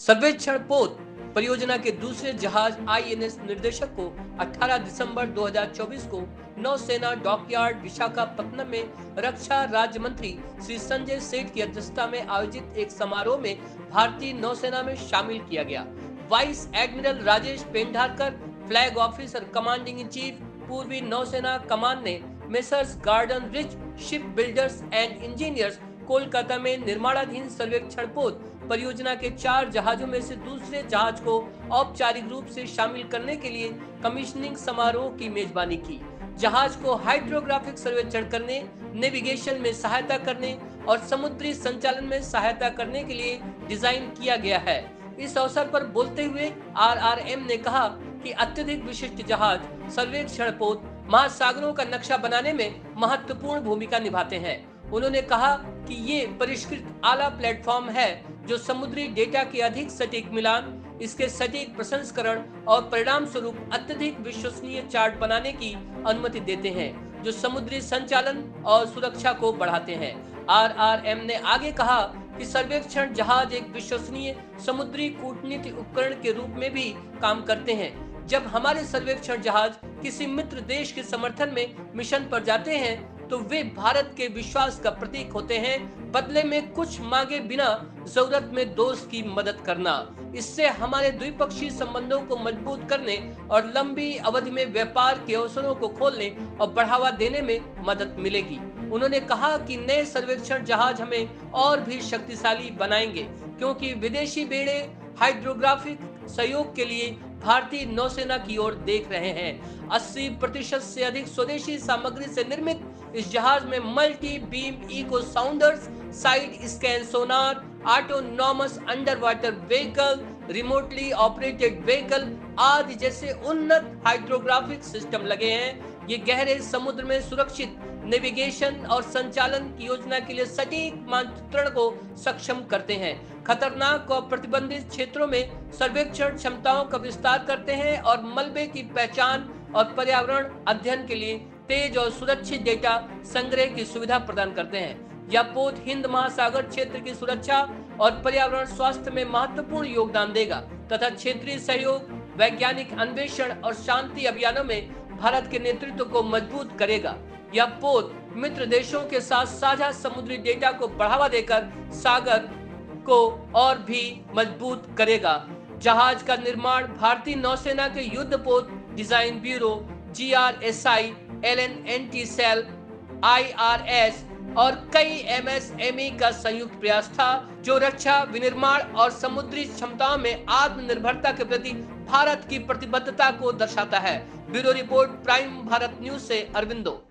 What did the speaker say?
सर्वेक्षण पोत परियोजना के दूसरे जहाज आईएनएस निर्देशक को 18 दिसंबर 2024 को नौसेना डॉकयार्ड विशाखापत्तनम में रक्षा राज्य मंत्री श्री संजय सेठ की अध्यक्षता में आयोजित एक समारोह में भारतीय नौसेना में शामिल किया गया। Vice admiral Rajesh Pendharkar, flag officer commanding in chief पूर्वी नौसेना कमान ने messrs garden rich ship builders and engineers Kolkata में निर्माणाधीन सर्वेक्षण पोत परियोजना के 4 जहाजों में से दूसरे जहाज को औपचारिक रूप से शामिल करने के लिए कमीशनिंग समारोह की मेजबानी की। जहाज को हाइड्रोग्राफिक सर्वेक्षण करने, नेविगेशन में सहायता करने और समुद्री संचालन में सहायता करने के लिए डिजाइन किया गया है। इस अवसर पर बोलते हुए आरआरएम ने कहा कि अत्यधिक विशिष्ट जहाज सर्वेक्षण पोत महासागरों का नक्शा बनाने में महत्वपूर्ण भूमिका निभाते हैं। उन्होंने कहा कि ये परिष्कृत आला प्लेटफॉर्म है जो समुद्री डेटा के अधिक सटीक मिलान, इसके सटीक प्रसंस्करण और परिणाम स्वरूप अत्यधिक विश्वसनीय चार्ट बनाने की अनुमति देते हैं, जो समुद्री संचालन और सुरक्षा को बढ़ाते हैं। आरआरएम ने आगे कहा कि सर्वेक्षण जहाज एक विश्वसनीय समुद्री कूटनीति उपकरण के रूप में भी काम करते हैं। जब हमारे सर्वेक्षण जहाज किसी मित्र देश के समर्थन में मिशन पर जाते हैं तो वे भारत के विश्वास का प्रतीक होते हैं, बदले में कुछ मांगे बिना जरूरत में दोस्त की मदद करना। इससे हमारे द्विपक्षीय संबंधों को मजबूत करने और लंबी अवधि में व्यापार के अवसरों को खोलने और बढ़ावा देने में मदद मिलेगी। उन्होंने कहा कि नए सर्वेक्षण जहाज हमें और भी शक्तिशाली बनाएंगे, क्योंकि विदेशी बेड़े हाइड्रोग्राफिक सहयोग के लिए भारतीय नौसेना की ओर देख रहे हैं। 80% से अधिक स्वदेशी सामग्री से निर्मित इस जहाज में multi beam echo sounders, side scan sonar, autonomous underwater vehicle, remotely operated vehicle आदि जैसे उन्नत हाइड्रोग्राफिक सिस्टम लगे हैं। ये गहरे समुद्र में सुरक्षित नेविगेशन और संचालन की योजना के लिए सटीक मानचित्रण को सक्षम करते हैं, खतरनाक और प्रतिबंधित क्षेत्रों में सर्वेक्षण क्षमताओं का विस्तार करते हैं और मलबे की पहचान और पर्यावरण अध्ययन के लिए तेज और सुरक्षित डेटा संग्रह की सुविधा प्रदान करते हैं। यह पोत हिंद महासागर क्षेत्र की सुरक्षा और पर्यावरण स्वास्थ्य में महत्वपूर्ण योगदान देगा तथा क्षेत्रीय सहयोग, वैज्ञानिक अन्वेषण और शांति अभियानों में भारत के नेतृत्व को मजबूत करेगा। यह पोत मित्र देशों के साथ साझा समुद्री डेटा को बढ़ावा देकर सागर को और भी मजबूत करेगा। जहाज का निर्माण भारतीय नौसेना के युद्ध पोत design bureau GRSI, LNNT cell, IRS और कई MSME का संयुक्त प्रयास था, जो रक्षा, विनिर्माण और समुद्री क्षमताओं में आत्मनिर्भरता के प्रति भारत की प्रतिबद्धता को दर्शाता है। Bureau report, prime Bharat news से अरविंदो।